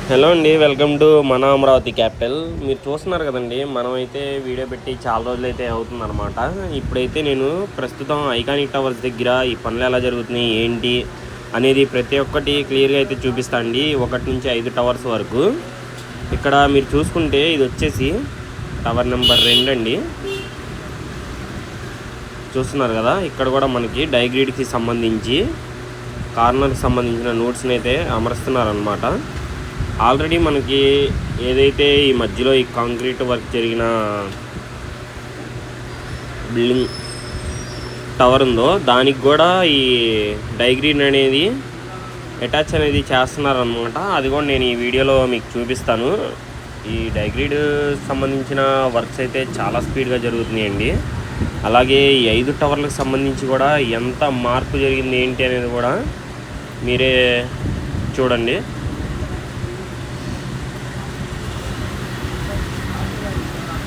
Hello అండి, welcome to మన Amaravati capital. మీరు చూస్తున్నారు కదండి, మనమైతే వీడియో పెట్టి చాలా రోజులైతే అవుతుందన్నమాట. ఇప్పుడైతే నేను ప్రస్తుతం ఐకానిక్ టవర్స్ దగ్గర ఈ పనులు ఎలా జరుగుతున్నాయి ఏంటి అనేది ప్రతి ఒక్కటి క్లియర్గా అయితే చూపిస్తా అండి. 1 నుంచి 5 టవర్స్ వరకు. ఇక్కడ మీరు చూసుకుంటే ఇది వచ్చేసి టవర్ నెంబర్ 2 అండి. చూస్తున్నారు కదా, ఇక్కడ కూడా మనకి డైగ్రిడ్కి సంబంధించి కార్నర్కి సంబంధించిన నోట్స్ని అయితే అమరుస్తున్నారనమాట. ఆల్రెడీ మనకి ఏదైతే ఈ మధ్యలో ఈ కాంక్రీట్ వర్క్ జరిగిన బిల్డింగ్ టవర్ ఉందో దానికి కూడా ఈ డైగ్రీన్ అనేది అటాచ్ అనేది చేస్తున్నారనమాట. అది కూడా నేను ఈ వీడియోలో మీకు చూపిస్తాను. ఈ డైగ్రీడ్ సంబంధించిన వర్క్స్ అయితే చాలా స్పీడ్గా జరుగుతున్నాయండి. అలాగే ఈ 5 టవర్లకు సంబంధించి కూడా ఎంత మార్పు జరిగింది ఏంటి అనేది కూడా మీరే చూడండి.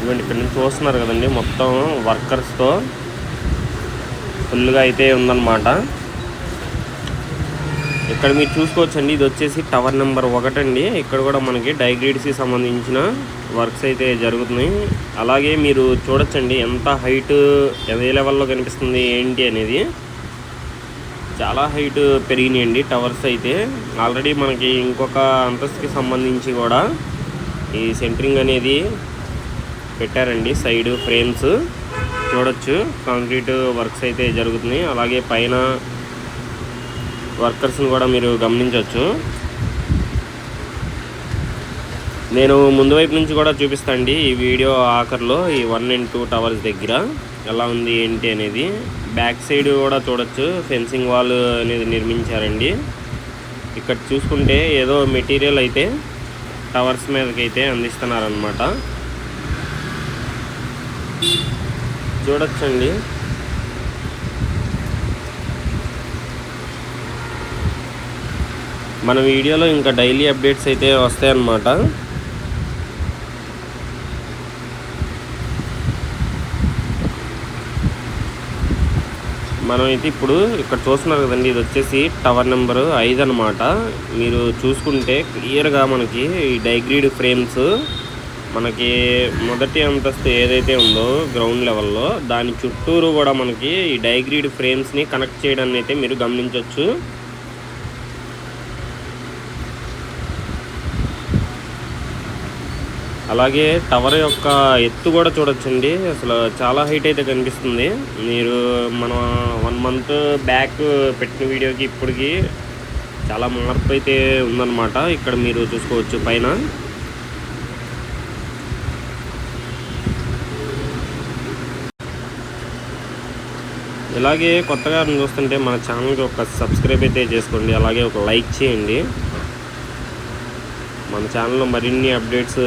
ఇవ్వండి, ఇక్కడ నుంచి చూస్తున్నారు కదండి, మొత్తం వర్కర్స్తో ఫుల్గా అయితే ఉందన్నమాట. ఇక్కడ మీరు చూసుకోవచ్చండి, ఇది వచ్చేసి టవర్ నెంబర్ 1 అండి. ఇక్కడ కూడా మనకి డైగ్రిడ్స్కి సంబంధించిన వర్క్స్ అయితే జరుగుతున్నాయి. అలాగే మీరు చూడొచ్చండి ఎంత హైట్ ఏ లెవెల్లో కనిపిస్తుంది ఏంటి అనేది. చాలా హైట్ పెరిగినాయండి టవర్స్ అయితే. ఆల్రెడీ మనకి ఇంకొక అంతస్తుకి సంబంధించి కూడా ఈ సెంటరింగ్ అనేది పెట్టారండి. సైడ్ ఫ్రేమ్స్ చూడొచ్చు, కాంక్రీట్ వర్క్స్ అయితే జరుగుతున్నాయి. అలాగే పైన వర్కర్స్ని కూడా మీరు గమనించవచ్చు. నేను ముందు వైపు నుంచి కూడా చూపిస్తాండి ఈ వీడియో ఆఖరిలో. ఈ 1 and 2 టవర్స్ దగ్గర ఎలా ఉంది ఏంటి అనేది. బ్యాక్ సైడ్ కూడా చూడొచ్చు, ఫెన్సింగ్ వాల్ అనేది నిర్మించారండి. ఇక్కడ చూసుకుంటే ఏదో మెటీరియల్ అయితే టవర్స్ మీదకి అయితే అందిస్తున్నారనమాట. చూడొచ్చండి, మన వీడియోలో ఇంకా డైలీ అప్డేట్స్ అయితే వస్తాయన్నమాట. మనమైతే ఇప్పుడు ఇక్కడ చూస్తున్నారు కదండి, ఇది వచ్చేసి టవర్ నెంబర్ 5 అనమాట. మీరు చూసుకుంటే క్లియర్గా మనకి ఈ డైగ్రీడ్ ఫ్రేమ్స్ మనకి మొదటి అంతస్తు ఏదైతే ఉందో గ్రౌండ్ లెవెల్లో దాని చుట్టూరు కూడా మనకి ఈ డైగ్రీడ్ ఫ్రేమ్స్ని కనెక్ట్ చేయడాన్ని అయితే మీరు గమనించవచ్చు. అలాగే టవర్ యొక్క ఎత్తు కూడా చూడొచ్చండి, అసలు చాలా హైట్ అయితే కనిపిస్తుంది. మీరు మనం 1 month బ్యాక్ పెట్టిన వీడియోకి ఇప్పటికి చాలా మార్పు అయితే ఉందన్నమాట. ఇక్కడ మీరు చూసుకోవచ్చు పైన. ఇలాగే కొత్తగా చూస్తుంటే మన ఛానల్కి ఒక సబ్స్క్రైబ్ అయితే చేసుకోండి. అలాగే ఒక లైక్ చేయండి. మన ఛానల్లో మరిన్ని అప్డేట్స్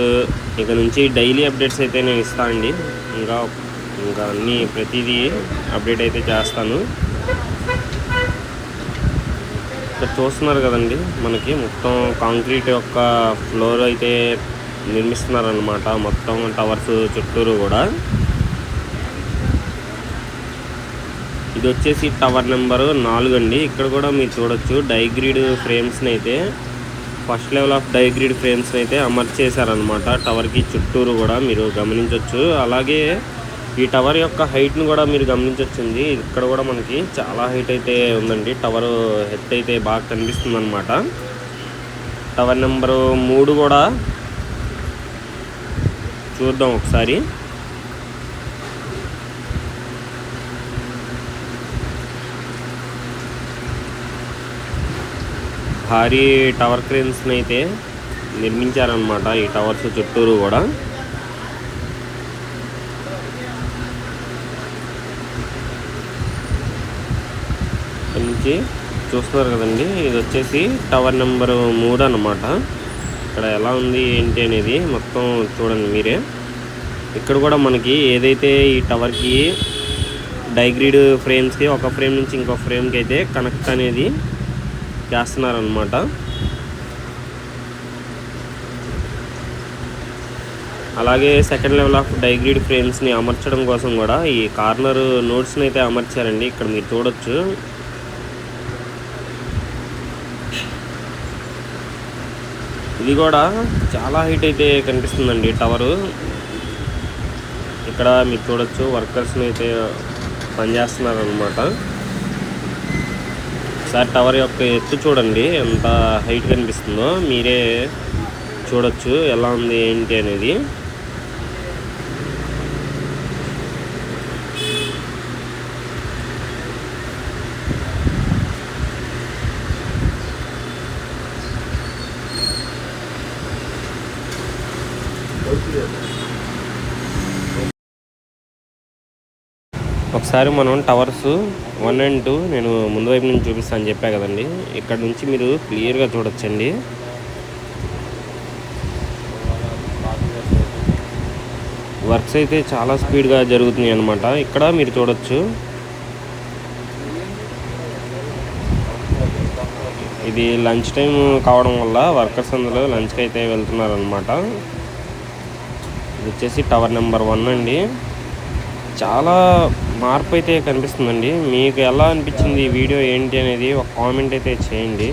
ఇక నుంచి డైలీ అప్డేట్స్ అయితే నేను ఇస్తాను అండి. ఇంకా అన్నీ ప్రతిదీ అప్డేట్ అయితే చేస్తాను. ఇక్కడ చూస్తున్నారు కదండి, మనకి మొత్తం కాంక్రీట్ యొక్క ఫ్లోర్ అయితే నిర్మిస్తున్నారనమాట. మొత్తం టవర్స్ చుట్టూరు కూడా. ఇది వచ్చేసి టవర్ నెంబర్ 4 అండి. ఇక్కడ కూడా మీరు చూడొచ్చు డైగ్రీడ్ ఫ్రేమ్స్ని అయితే ఫస్ట్ లెవెల్ ఆఫ్ డైగ్రీడ్ ఫ్రేమ్స్ని అయితే అమర్చేశారనమాట. టవర్కి చుట్టూరు కూడా మీరు గమనించవచ్చు. అలాగే ఈ టవర్ యొక్క హైట్ని కూడా మీరు గమనించవచ్చింది. ఇక్కడ కూడా మనకి చాలా హైట్ అయితే ఉందండి. టవర్ హెడ్ అయితే బాగా కనిపిస్తుంది అనమాట. టవర్ నెంబర్ 3 కూడా చూద్దాం ఒకసారి. భారీ టవర్ క్రేన్స్ని అయితే నిర్మించారనమాట ఈ టవర్స్ చుట్టూరు కూడా. నుంచి చూస్తున్నారు కదండి, ఇది వచ్చేసి టవర్ నెంబర్ 3 అనమాట. ఇక్కడ ఎలా ఉంది ఏంటి అనేది మొత్తం చూడండి మీరే. ఇక్కడ కూడా మనకి ఏదైతే ఈ టవర్కి డైగ్రీడ్ ఫ్రేమ్స్కి ఒక ఫ్రేమ్ నుంచి ఇంకో ఫ్రేమ్కి అయితే కనెక్ట్ అనేది చేస్తున్నారనమాట. అలాగే సెకండ్ లెవెల్ ఆఫ్ డైగ్రీడ్ ఫ్రేమ్స్ని అమర్చడం కోసం కూడా ఈ కార్నర్ నోట్స్ని అయితే అమర్చారండి. ఇక్కడ మీరు చూడొచ్చు. ఇది కూడా చాలా హైట్ అయితే కనిపిస్తుందండి టవరు. ఇక్కడ మీరు చూడొచ్చు వర్కర్స్ని అయితే పనిచేస్తున్నారు అనమాట. ఒకసారి టవర్ యొక్క ఎత్తు చూడండి ఎంత హైట్ కనిపిస్తుందో, మీరే చూడొచ్చు ఎలా ఉంది ఏంటి అనేది. ఒకసారి మనం టవర్స్ 1 and 2 నేను ముందు వైపు నుంచి చూపిస్తాను అని చెప్పా కదండి. ఇక్కడ నుంచి మీరు క్లియర్గా చూడొచ్చండి. వర్క్స్ అయితే చాలా స్పీడ్గా జరుగుతున్నాయి అన్నమాట. ఇక్కడ మీరు చూడొచ్చు, ఇది లంచ్ టైం కావడం వల్ల వర్కర్స్ అందులో లంచ్కి అయితే వెళ్తున్నారు అనమాట. ఇది వచ్చేసి టవర్ నెంబర్ 1 అండి. చాలా మార్పు అయితే కనిపిస్తుందండి. మీకు ఎలా అనిపించింది ఈ వీడియో ఏంటి అనేది ఒక కామెంట్ అయితే చేయండి.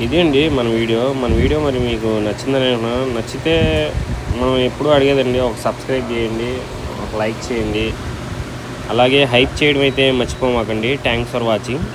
ఇదే అండి మన వీడియో మరి మీకు నచ్చిందని నచ్చితే మనం ఎప్పుడూ అడిగేదండి, ఒక సబ్స్క్రైబ్ చేయండి, ఒక లైక్ చేయండి, అలాగే హైప్ చేయడం అయితే మర్చిపోమాకండి. Thanks for watching.